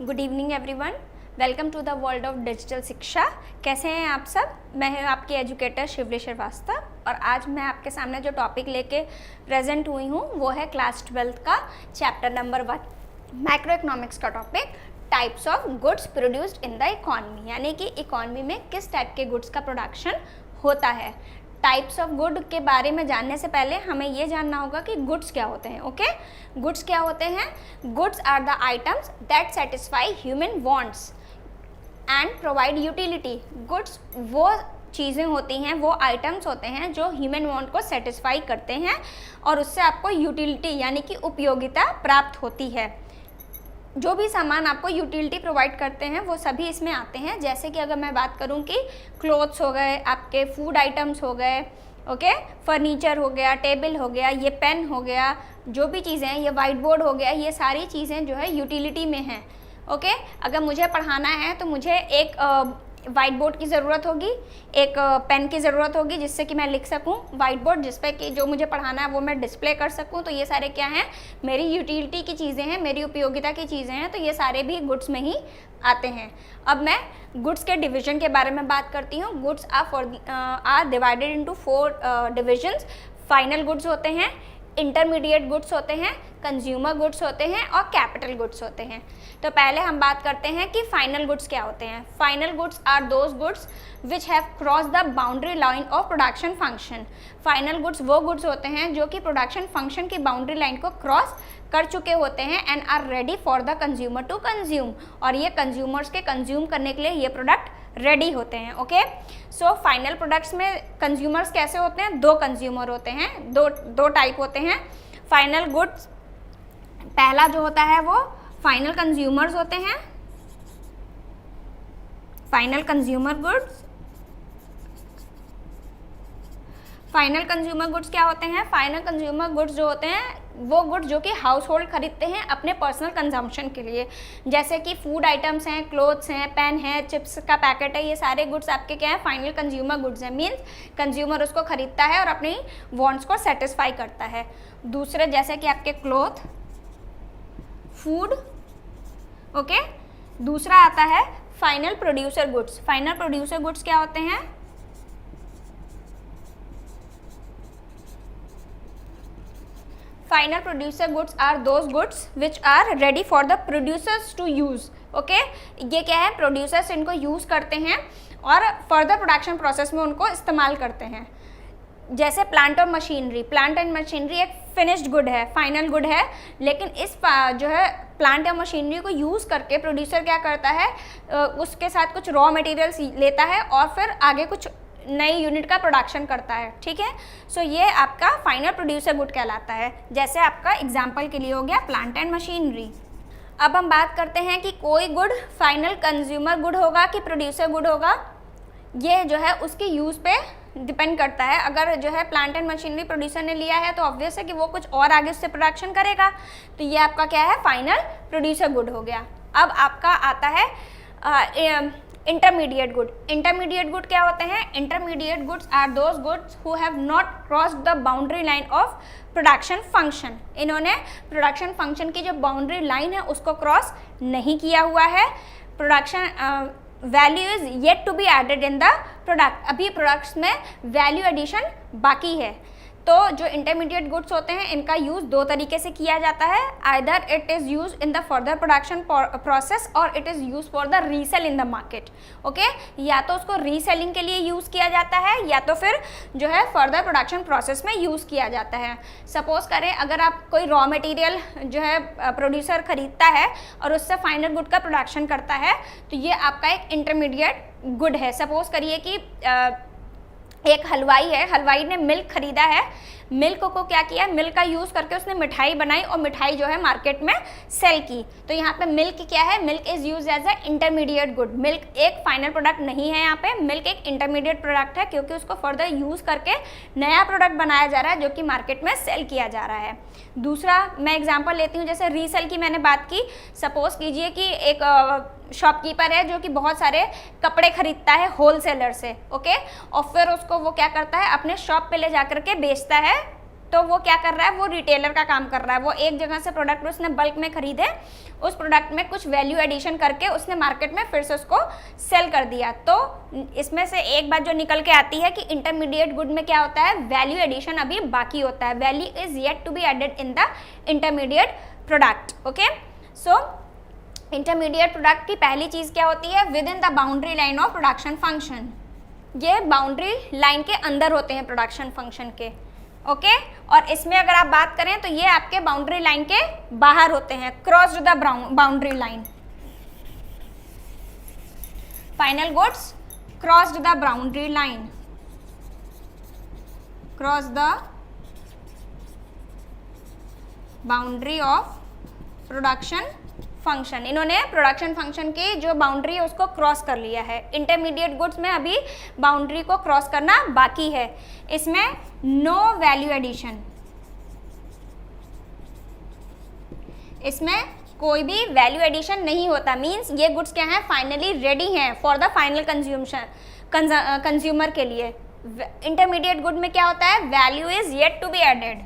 Good evening everyone, welcome to the world of digital शिक्षा। कैसे हैं आप सब? मैं हूं आपकी एजुकेटर शिवली श्रीवास्तव और आज मैं आपके सामने जो टॉपिक लेके प्रेजेंट हुई हूं वो है क्लास 12 का चैप्टर नंबर 1 मैक्रो इकोनॉमिक्स का topic types of goods produced in the economy, यानी कि इकॉनमी में किस टाइप के गुड्स का प्रोडक्शन होता है। टाइप्स ऑफ गुड के बारे में जानने से पहले हमें ये जानना होगा कि गुड्स क्या होते हैं। ओके, गुड्स क्या होते हैं? Goods are the items that satisfy human wants and provide utility. Goods वो चीज़ें होती हैं, वो आइटम्स होते हैं जो ह्यूमन वांट को सेटिस्फाई करते हैं और उससे आपको यूटिलिटी यानी कि उपयोगिता प्राप्त होती है। जो भी सामान आपको यूटिलिटी प्रोवाइड करते हैं वो सभी इसमें आते हैं। जैसे कि अगर मैं बात करूं कि क्लोथ्स हो गए, आपके फूड आइटम्स हो गए, ओके, फर्नीचर हो गया, टेबल हो गया, ये पेन हो गया, जो भी चीज़ें हैं, ये वाइट बोर्ड हो गया, ये सारी चीज़ें जो है यूटिलिटी में हैं। ओके, अगर मुझे पढ़ाना है तो मुझे एक वाइट बोर्ड की ज़रूरत होगी, एक पेन की ज़रूरत होगी जिससे कि मैं लिख सकूं, वाइट बोर्ड जिस पे कि जो मुझे पढ़ाना है वो मैं डिस्प्ले कर सकूं। तो ये सारे क्या हैं? मेरी यूटिलिटी की चीज़ें हैं, मेरी उपयोगिता की चीज़ें हैं। तो ये सारे भी गुड्स में ही आते हैं। अब मैं गुड्स के डिवीजन के बारे में बात करती हूँ। Goods are divided into 4 divisions. Final goods होते हैं, इंटरमीडिएट गुड्स होते हैं, कंज्यूमर गुड्स होते हैं और कैपिटल गुड्स होते हैं। तो पहले हम बात करते हैं कि फाइनल गुड्स क्या होते हैं। Final goods are those goods which have cross the boundary line of production function. Final goods वो गुड्स होते हैं जो कि प्रोडक्शन फंक्शन की बाउंड्री लाइन को क्रॉस कर चुके होते हैं and are ready for the consumer to consume, और ये कंज्यूमर्स के कंज्यूम करने के लिए ये प्रोडक्ट रेडी होते हैं। ओके, सो फाइनल प्रोडक्ट्स में कंज्यूमर्स कैसे होते हैं? 2 कंज्यूमर होते हैं, दो टाइप होते हैं फाइनल गुड्स। पहला जो होता है वो फाइनल कंज्यूमर्स होते हैं, final consumer goods. Final consumer goods क्या होते हैं? फाइनल कंज्यूमर गुड्स जो होते हैं वो गुड्स जो कि हाउस होल्ड खरीदते हैं अपने पर्सनल कंजम्पशन के लिए, जैसे कि फूड आइटम्स हैं, क्लोथ्स हैं, पेन है, चिप्स का पैकेट है, ये सारे गुड्स आपके क्या है? फाइनल कंज्यूमर गुड्स हैं। मीन्स कंज्यूमर उसको खरीदता है और अपनी वांट्स को सेटिस्फाई करता है। दूसरे जैसे कि आपके क्लोथ, फूड, ओके। दूसरा आता है final producer goods. Final producer goods क्या होते हैं? Final producer goods are those goods which are ready for the producers to use. Okay, ये क्या है? प्रोड्यूसर्स इनको यूज करते हैं और फर्दर प्रोडक्शन प्रोसेस में उनको इस्तेमाल करते हैं। जैसे प्लांट और मशीनरी। प्लांट एंड मशीनरी एक फिनिश्ड गुड है, फाइनल गुड है, लेकिन इस जो है प्लांट या मशीनरी को यूज़ करके प्रोड्यूसर क्या करता है? उसके साथ कुछ रॉ मटेरियल्स लेता है और फिर आगे कुछ नई यूनिट का प्रोडक्शन करता है। ठीक है, सो ये आपका फाइनल प्रोड्यूसर गुड कहलाता है। जैसे आपका एग्जांपल के लिए हो गया प्लांट एंड मशीनरी। अब हम बात करते हैं कि कोई गुड फाइनल कंज्यूमर गुड होगा कि प्रोड्यूसर गुड होगा। ये जो है उसके यूज़ पे डिपेंड करता है। अगर जो है प्लांट एंड मशीनरी प्रोड्यूसर ने लिया है तो ऑब्वियस है कि वो कुछ और आगे उससे प्रोडक्शन करेगा, तो ये आपका क्या है? फाइनल प्रोड्यूसर गुड हो गया। अब आपका आता है इंटरमीडिएट गुड। इंटरमीडिएट गुड क्या होते हैं? Intermediate goods are those goods who have not crossed the boundary line of production function. इन्होंने प्रोडक्शन फंक्शन की जो बाउंड्री लाइन है उसको क्रॉस नहीं किया हुआ है। Production value is yet to be added in the product. अभी प्रोडक्ट्स में वैल्यू एडिशन बाकी है। तो जो इंटरमीडिएट गुड्स होते हैं इनका यूज़ 2 तरीके से किया जाता है। Either it is use in the further production process और it is use for the resale in the market. Okay, या तो उसको रीसेलिंग के लिए यूज़ किया जाता है या तो फिर जो है फर्दर प्रोडक्शन प्रोसेस में यूज़ किया जाता है। सपोज करें अगर आप कोई रॉ मटेरियल जो है प्रोड्यूसर खरीदता है और उससे फाइनल गुड का प्रोडक्शन करता है तो ये आपका एक इंटरमीडिएट गुड है। सपोज करिए कि एक हलवाई है, हलवाई ने मिल्क खरीदा है, मिल्क को क्या किया? मिल्क का यूज़ करके उसने मिठाई बनाई और मिठाई जो है मार्केट में सेल की। तो यहाँ पे मिल्क क्या है? Milk is use as a intermediate good. Milk एक फाइनल प्रोडक्ट नहीं है, यहाँ पे मिल्क एक इंटरमीडिएट प्रोडक्ट है क्योंकि उसको फर्दर यूज़ करके नया प्रोडक्ट बनाया जा रहा है जो कि मार्केट में सेल किया जा रहा है। दूसरा मैं एग्जाम्पल लेती हूँ, जैसे रीसेल की मैंने बात की। सपोज कीजिए कि एक शॉपकीपर है जो कि बहुत सारे कपड़े खरीदता है होलसेलर से, ओके, और फिर उसको वो क्या करता है? अपने शॉप पे ले जा करके बेचता है तो वो क्या कर रहा है, वो रिटेलर का काम कर रहा है। वो एक जगह से प्रोडक्ट उसने बल्क में खरीदे, उस प्रोडक्ट में कुछ वैल्यू एडिशन करके उसने मार्केट में फिर से उसको सेल कर दिया। तो इसमें से एक बात जो निकल के आती है कि इंटरमीडिएट गुड में क्या होता है, वैल्यू एडिशन अभी बाकी होता है, value is yet to be added in the intermediate product. Okay, so intermediate product की पहली चीज़ क्या होती है, within the boundary line of production function. ये बाउंड्री लाइन के अंदर होते हैं प्रोडक्शन फंक्शन के। ओके, और इसमें अगर आप बात करें तो ये आपके बाउंड्री लाइन के बाहर होते हैं, cross the boundary line. Final goods cross the boundary line, cross the boundary of production function. इन्होंने प्रोडक्शन फंक्शन की जो बाउंड्री है उसको क्रॉस कर लिया है। इंटरमीडिएट गुड्स में अभी बाउंड्री को क्रॉस करना बाकी है। इसमें नो वैल्यू एडिशन, इसमें कोई भी वैल्यू एडिशन नहीं होता। मींस ये गुड्स क्या हैं, फाइनली रेडी हैं फॉर द फाइनल कंज्यूमर के लिए। इंटरमीडिएट गुड में क्या होता है, value is yet to be added,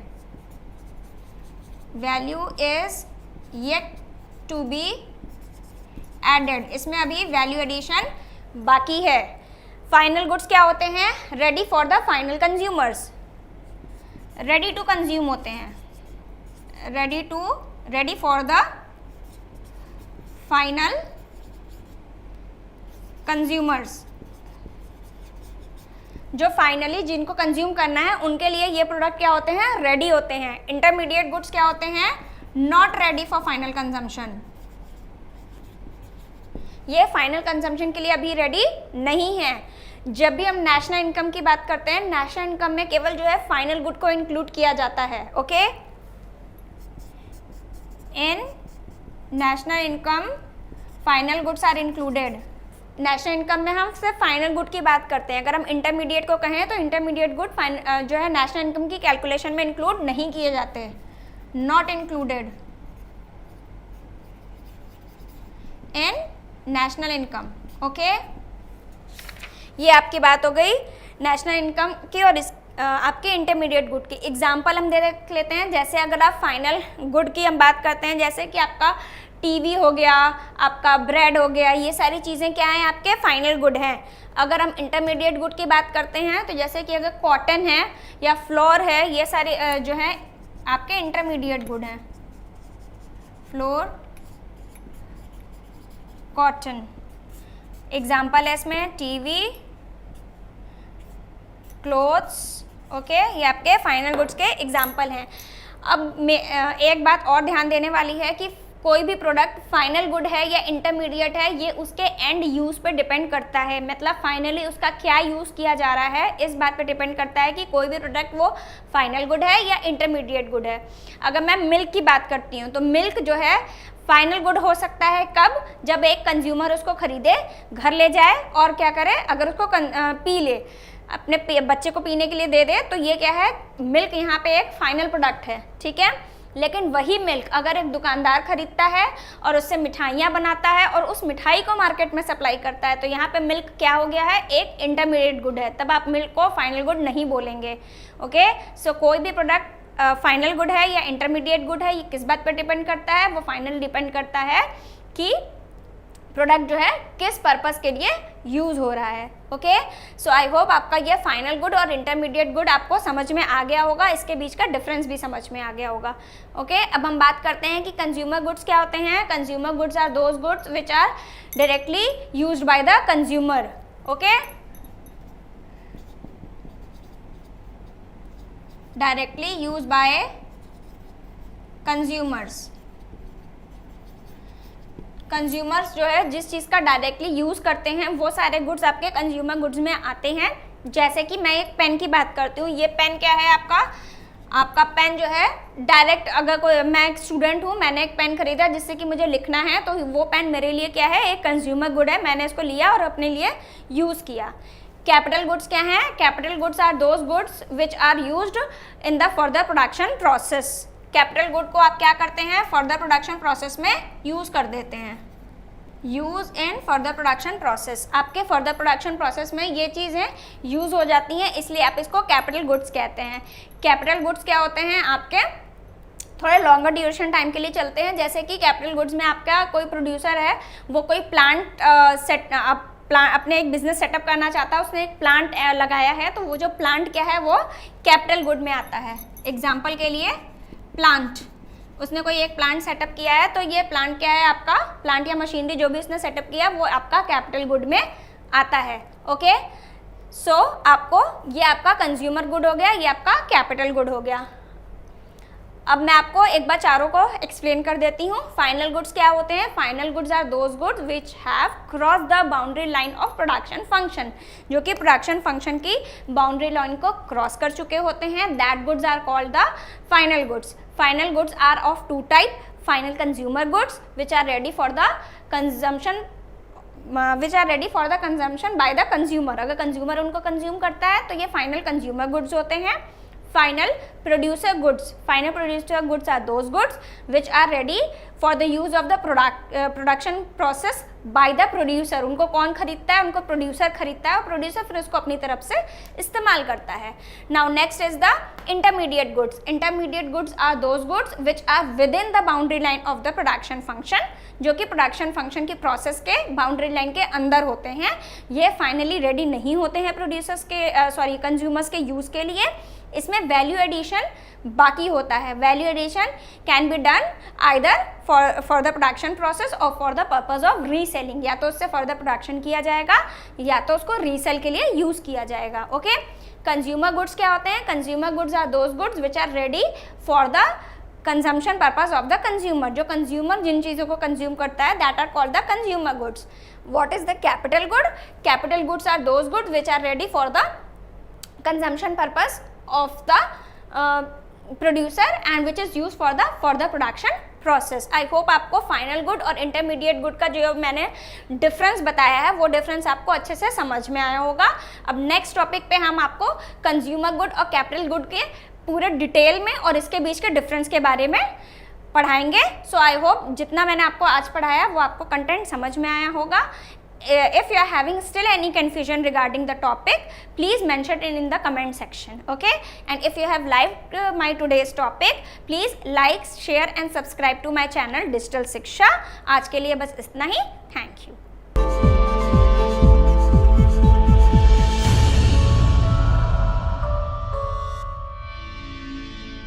value is yet to be added. इसमें अभी वैल्यू एडिशन बाकी है। फाइनल गुड्स क्या होते हैं, ready for the final consumers, ready to consume होते हैं, ready for the final consumers. जो फाइनली जिनको कंज्यूम करना है उनके लिए ये प्रोडक्ट क्या होते हैं, रेडी होते हैं। इंटरमीडिएट गुड्स क्या होते हैं, not ready for final consumption. ये फाइनल कंजम्पशन के लिए अभी रेडी नहीं है। जब भी हम नेशनल इनकम की बात करते हैं, नेशनल इनकम में केवल जो है फाइनल गुड को इंक्लूड किया जाता है। Okay, in national income final goods are included. National income में हम सिर्फ फाइनल गुड की बात करते हैं। अगर हम इंटरमीडिएट को कहें तो इंटरमीडिएट गुड जो है नेशनल इनकम की कैलकुलेशन में इंक्लूड नहीं किए जाते, not included in national income. Okay, ये आपकी बात हो गई नेशनल इनकम की और आपके इंटरमीडिएट गुड की। एग्जाम्पल हम देख लेते हैं। जैसे अगर आप फाइनल गुड की हम बात करते हैं, जैसे कि आपका टीवी हो गया, आपका ब्रेड हो गया, ये सारी चीज़ें क्या हैं, आपके फाइनल गुड हैं। अगर हम इंटरमीडिएट गुड की बात करते हैं तो जैसे कि अगर कॉटन है या फ्लोर है, ये सारे जो हैं आपके इंटरमीडिएट गुड हैं। फ्लोर, कॉटन एग्जाम्पल है इसमें, टीवी, क्लोथ्स। ओके, ये आपके फाइनल गुड्स के एग्जाम्पल हैं। अब एक बात और ध्यान देने वाली है कि कोई भी प्रोडक्ट फाइनल गुड है या इंटरमीडिएट है, ये उसके एंड यूज़ पे डिपेंड करता है। मतलब फाइनली उसका क्या यूज़ किया जा रहा है, इस बात पे डिपेंड करता है कि कोई भी प्रोडक्ट वो फाइनल गुड है या इंटरमीडिएट गुड है। अगर मैं मिल्क की बात करती हूँ तो मिल्क जो है फाइनल गुड हो सकता है कब, जब एक कंज्यूमर उसको खरीदे, घर ले जाए और क्या करे, अगर उसको पी ले, अपने बच्चे को पीने के लिए दे दे, तो ये क्या है, मिल्क यहाँ पे एक फाइनल प्रोडक्ट है। ठीक है, लेकिन वही मिल्क अगर एक दुकानदार खरीदता है और उससे मिठाइयाँ बनाता है और उस मिठाई को मार्केट में सप्लाई करता है, तो यहाँ पे मिल्क क्या हो गया है, एक इंटरमीडिएट गुड है। तब आप मिल्क को फाइनल गुड नहीं बोलेंगे। ओके, सो कोई भी प्रोडक्ट फाइनल गुड है या इंटरमीडिएट गुड है, ये किस बात पर डिपेंड करता है, वो फाइनल डिपेंड करता है कि प्रोडक्ट जो है किस पर्पस के लिए यूज़ हो रहा है। ओके, सो आई होप आपका ये फाइनल गुड और इंटरमीडिएट गुड आपको समझ में आ गया होगा, इसके बीच का डिफरेंस भी समझ में आ गया होगा। ओके, अब हम बात करते हैं कि कंज्यूमर गुड्स क्या होते हैं। Consumer goods are those goods which are directly used by the consumer. Okay, directly used by consumers. Consumers जो है जिस चीज़ का डायरेक्टली यूज़ करते हैं वो सारे गुड्स आपके कंज्यूमर गुड्स में आते हैं। जैसे कि मैं एक पेन की बात करती हूँ, ये पेन क्या है आपका पेन जो है डायरेक्ट, अगर कोई, मैं एक स्टूडेंट हूँ, मैंने एक पेन खरीदा जिससे कि मुझे लिखना है, तो वो पेन मेरे लिए क्या है, एक कंज्यूमर गुड है। मैंने इसको लिया और अपने लिए यूज़ किया। कैपिटल गुड्स क्या हैं, capital goods are those goods which are used in the further production process. Capital good को आप क्या करते हैं, फर्दर प्रोडक्शन प्रोसेस में यूज़ कर देते हैं। Use in further production process, आपके फर्दर प्रोडक्शन प्रोसेस में ये चीज़ें यूज़ हो जाती हैं, इसलिए आप इसको कैपिटल गुड्स कहते हैं। कैपिटल गुड्स क्या होते हैं, आपके थोड़े लॉन्गर ड्यूरेशन टाइम के लिए चलते हैं। जैसे कि कैपिटल गुड्स में आपका कोई प्रोड्यूसर है, वो कोई प्लांट अपने एक बिजनेस सेटअप करना चाहता है, उसने एक प्लांट लगाया है, तो वो जो प्लांट क्या है वो कैपिटल गुड में आता है। एग्जाम्पल के लिए प्लांट, उसने कोई एक प्लांट सेटअप किया है, तो ये प्लांट क्या है आपका, प्लांट या मशीनरी जो भी उसने सेटअप किया वो आपका कैपिटल गुड में आता है। ओके, सो आपको ये आपका कंज्यूमर गुड हो गया, ये आपका कैपिटल गुड हो गया। अब मैं आपको एक बार चारों को एक्सप्लेन कर देती हूँ। फाइनल गुड्स क्या होते हैं, final goods are those goods which have cross the boundary line of production function, जो कि प्रोडक्शन फंक्शन की बाउंड्री लाइन को क्रॉस कर चुके होते हैं, that goods are called the final goods. Final goods are of two type, final consumer goods which are ready for the consumption by the consumer, अगर consumer उनको consume करता है तो ये फाइनल कंज्यूमर गुड्स होते हैं। Final producer goods, final producer goods are those goods which are ready for the use of the production process by the producer। उनको कौन खरीदता है, उनको प्रोड्यूसर खरीदता है और प्रोड्यूसर फिर उसको अपनी तरफ से इस्तेमाल करता है। Now next is the intermediate goods। Intermediate goods are those goods which are within the boundary line of the production function, जो कि प्रोडक्शन फंक्शन की प्रोसेस के बाउंड्री लाइन के अंदर होते हैं। ये फाइनली रेडी नहीं होते हैं प्रोड्यूसर्स के कंज्यूमर्स के यूज़ के लिए। इसमें वैल्यू एडिशन बाकी होता है। Value addition can be done either for the production process और for the purpose of reselling, या तो उससे फर्दर प्रोडक्शन किया जाएगा या तो उसको रीसेल के लिए यूज़ किया जाएगा। ओके, कंज्यूमर गुड्स क्या होते हैं, consumer goods are those goods which are ready for the consumption purpose of the consumer, जो कंज्यूमर जिन चीज़ों को कंज्यूम करता है, that are called the consumer goods. What is the capital good, capital goods are those goods which are ready for the consumption purpose of the producer and which is used for the further production process। I hope आपको final good और intermediate good का जो मैंने difference बताया है वो difference आपको अच्छे से समझ में आया होगा। अब नेक्स्ट टॉपिक पे हम आपको कंज्यूमर गुड और कैपिटल गुड के पूरे डिटेल में और इसके बीच के डिफरेंस के बारे में पढ़ाएंगे। सो आई होप जितना मैंने आपको आज पढ़ाया वो आपको कंटेंट समझ में आया होगा। If you are having still any confusion regarding the topic, please mention it in the comment section, okay? And if you have liked my today's topic, please like, share and subscribe to my channel Digital Shiksha। आज के लिए बस इतना ही। Thank you।